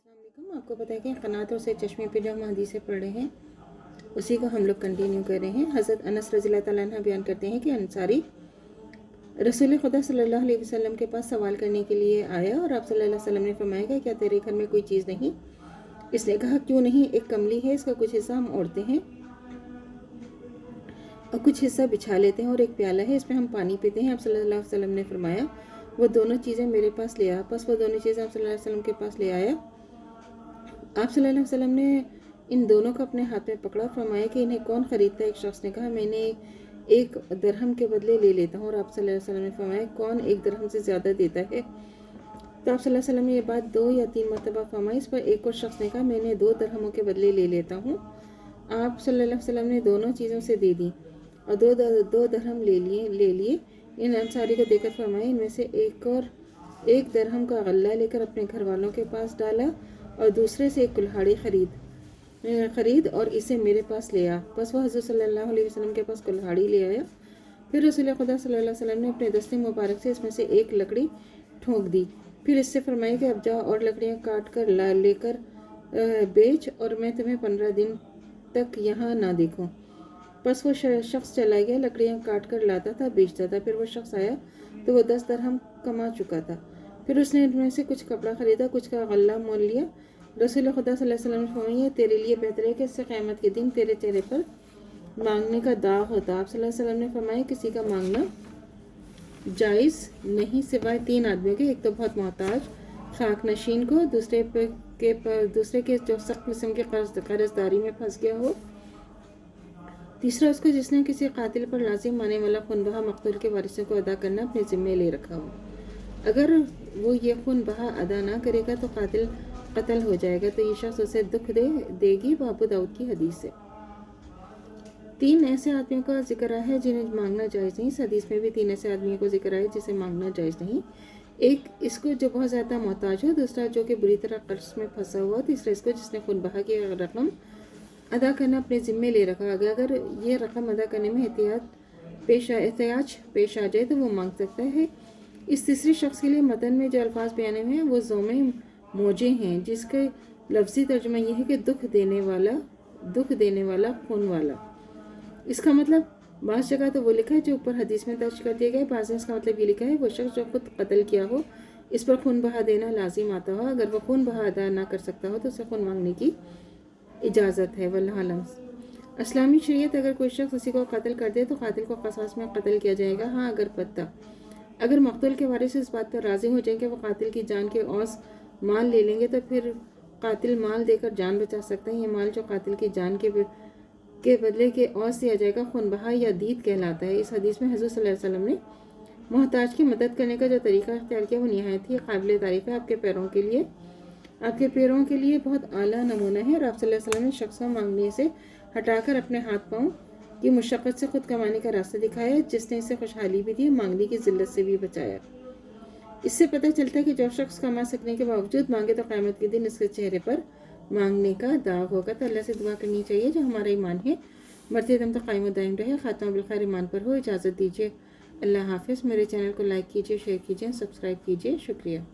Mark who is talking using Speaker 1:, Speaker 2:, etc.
Speaker 1: अस्सलाम वालेकुम। आपको पता है कि क़नात और सैयद चश्मे पे जो हम हदीसें पढ़ रहे हैं उसी को हम लोग कंटिन्यू कर रहे हैं। हज़रत अनस रज़ियल्लाहु तआला अन्हु बयान करते हैं कि अंसारी रसूल खुदा सल्लल्लाहु अलैहि वसल्लम के पास सवाल करने के लिए आया और आप सल्लल्लाहु अलैहि वसल्लम ने फरमाया कि क्या तेरे घर में कोई चीज़ नहीं? इसने कहा क्यों नहीं, एक कमली है, इसका कुछ हिस्सा हम ओढ़ते हैं और कुछ हिस्सा बिछा लेते हैं, और एक प्याला है, इसमें हम पानी पीते हैं। आप सल्लल्लाहु अलैहि वसल्लम ने फरमाया वो दोनों चीज़ें मेरे पास ले आ। बस वो दोनों चीज़ें आप सल्लल्लाहु अलैहि वसल्लम के पास ले आया। आप सल्लल्लाहु अलैहि वसल्लम ने इन दोनों को अपने हाथ में पकड़ा, फरमाया कि इन्हें कौन ख़रीदता है? एक शख्स ने कहा मैंने 1 दरहम के बदले ले लेता हूँ। और आप सल्लल्लाहु अलैहि वसल्लम ने फरमाया कौन 1 दरहम से ज़्यादा देता है? तो आप सल्लल्लाहु अलैहि वसल्लम ने ये बात 2 या 3 मरतबा फरमाई। इस पर एक और शख्स ने कहा मैंने 2 दरहमों के बदले ले लेता हूँ। आप सल्लल्लाहु अलैहि वसल्लम ने दोनों चीज़ों से दे दी और 2 दरहम ले लिए। इन अंसारी को देकर फरमाया इनमें से एक दरहम का गल्ला लेकर अपने घर वालों के पास डाला और दूसरे से एक कुल्हाड़ी खरीद और इसे मेरे पास ले आ। बस वह हज़रत सल्लल्लाहु अलैहि वसल्लम के पास कुल्हाड़ी ले आया। फिर रसूल खुदा सल्लल्लाहु अलैहि वसल्लम ने अपने दस्ते मुबारक से इसमें से एक लकड़ी ठोंक दी। फिर इससे फरमाया कि अब जाओ और लकड़ियाँ काट कर लेकर बेच, और मैं तुम्हें 15 दिन तक यहाँ ना देखूँ। बस वो शख्स चला गया, लकड़ियाँ काट कर लाता था, बेचता था। फिर वो शख्स आया तो वो 10 दरहम कमा चुका था। फिर उसने इनमें से कुछ कपड़ा ख़रीदा, कुछ का गल्ला मोल लिया। रसूल खुदा सल्लल्लाहु अलैहि वसल्लम ने फरमाया तेरे लिए बेहतर है कि इससे क़यामत के दिन तेरे चेहरे पर मांगने का दाग होता। आप सल्लल्लाहु अलैहि वसल्लम ने फरमाया किसी का मांगना जायज़ नहीं सिवाय 3 आदमियों के, एक तो बहुत मोहताज खाक नशीन को, दूसरे के जो सख्त किस्म के कर्जदारी में फंस गया हो, तीसरा उसको जिसने किसी कातिल पर लाजिम आने वाला खून बहा मकतूल के वारिसों को अदा करना अपने ज़िम्मे ले रखा हो। अगर वो ये खून बहा अदा ना करेगा तो कातिल कत्ल हो जाएगा, तो ये शख्स उसे दुख देगी। अबू दाऊद की हदीस है। 3 ऐसे आदमियों का जिक्र है जिन्हें मांगना जायज़ नहीं। इस हदीस में भी 3 ऐसे आदमियों को जिक्र है जिसे मांगना जायज़ नहीं। एक इसको जो बहुत ज़्यादा मोहताज हो, दूसरा जो कि बुरी तरह कर्ज में फंसा हुआ, तीसरा इसको जिसने खून बहा की रकम अदा करना अपने ज़िम्मे ले रखा गया। अगर ये रकम अदा करने में एहतियाज पेश आ जाए तो वो मांग सकता है। इस तीसरे शख्स के लिए मतन में जो अल्फाज बयाने हुए हैं वो ज़ोमे मोजे हैं, जिसके लफ्ज़ी तर्जुमा यह है कि दुख देने वाला खून वाला। इसका मतलब बाज़ जगह तो वो लिखा है जो ऊपर हदीस में दर्ज कर दिया गया है, बाज़ ने इसका मतलब ये लिखा है वो शख्स जो खुद कत्ल किया हो, इस पर खून बहा देना लाजिम आता हो। अगर वो खून बहा अदा ना कर सकता हो तो उसे खून मांगने की इजाज़त है। वल्लाहु आलम। इस्लामी शरीयत अगर कोई शख्स किसी को कत्ल कर दे तो कातिल को क़सास में कत्ल किया जाएगा। हाँ, अगर मकतूल के वारिस इस बात पर राज़ी हो जाएं कि वो कातिल की जान के औस माल ले लेंगे तो फिर कातिल माल देकर जान बचा सकता है। ये माल जो कातिल की जान के बदले के औस दिया जाएगा खून बहा या दीद कहलाता है। इस हदीस में हज़रत सल्लल्लाहु अलैहि वसल्लम ने मोहताज की मदद करने का जो तरीका इख्तियार किया वो निहायत ही काबिल तारीफ़ है। आपके पैरों के लिए बहुत आला नमूना है। और आप सल्लल्लाहु अलैहि वसल्लम ने शख्स को मांगने से हटाकर अपने हाथ पाँव की मुशक्क़त से खुद कमाने का रास्ता दिखाया, जिसने इसे खुशहाली भी दी, मांगने की ज़िल्लत से भी बचाया। इससे पता चलता है कि जो शख्स कमा सकने के बावजूद मांगे तो क़यामत के दिन इसके चेहरे पर मांगने का दाग होगा। तो अल्लाह से दुआ करनी चाहिए जो हमारा ईमान है मरते दम तक कायम दायम रहे, ख़ात्मा बिल खैर ईमान पर हो। इजाज़त दीजिए। अल्लाह हाफ़िज़। मेरे चैनल को लाइक कीजिए, शेयर कीजिए, सब्सक्राइब कीजिए। शुक्रिया।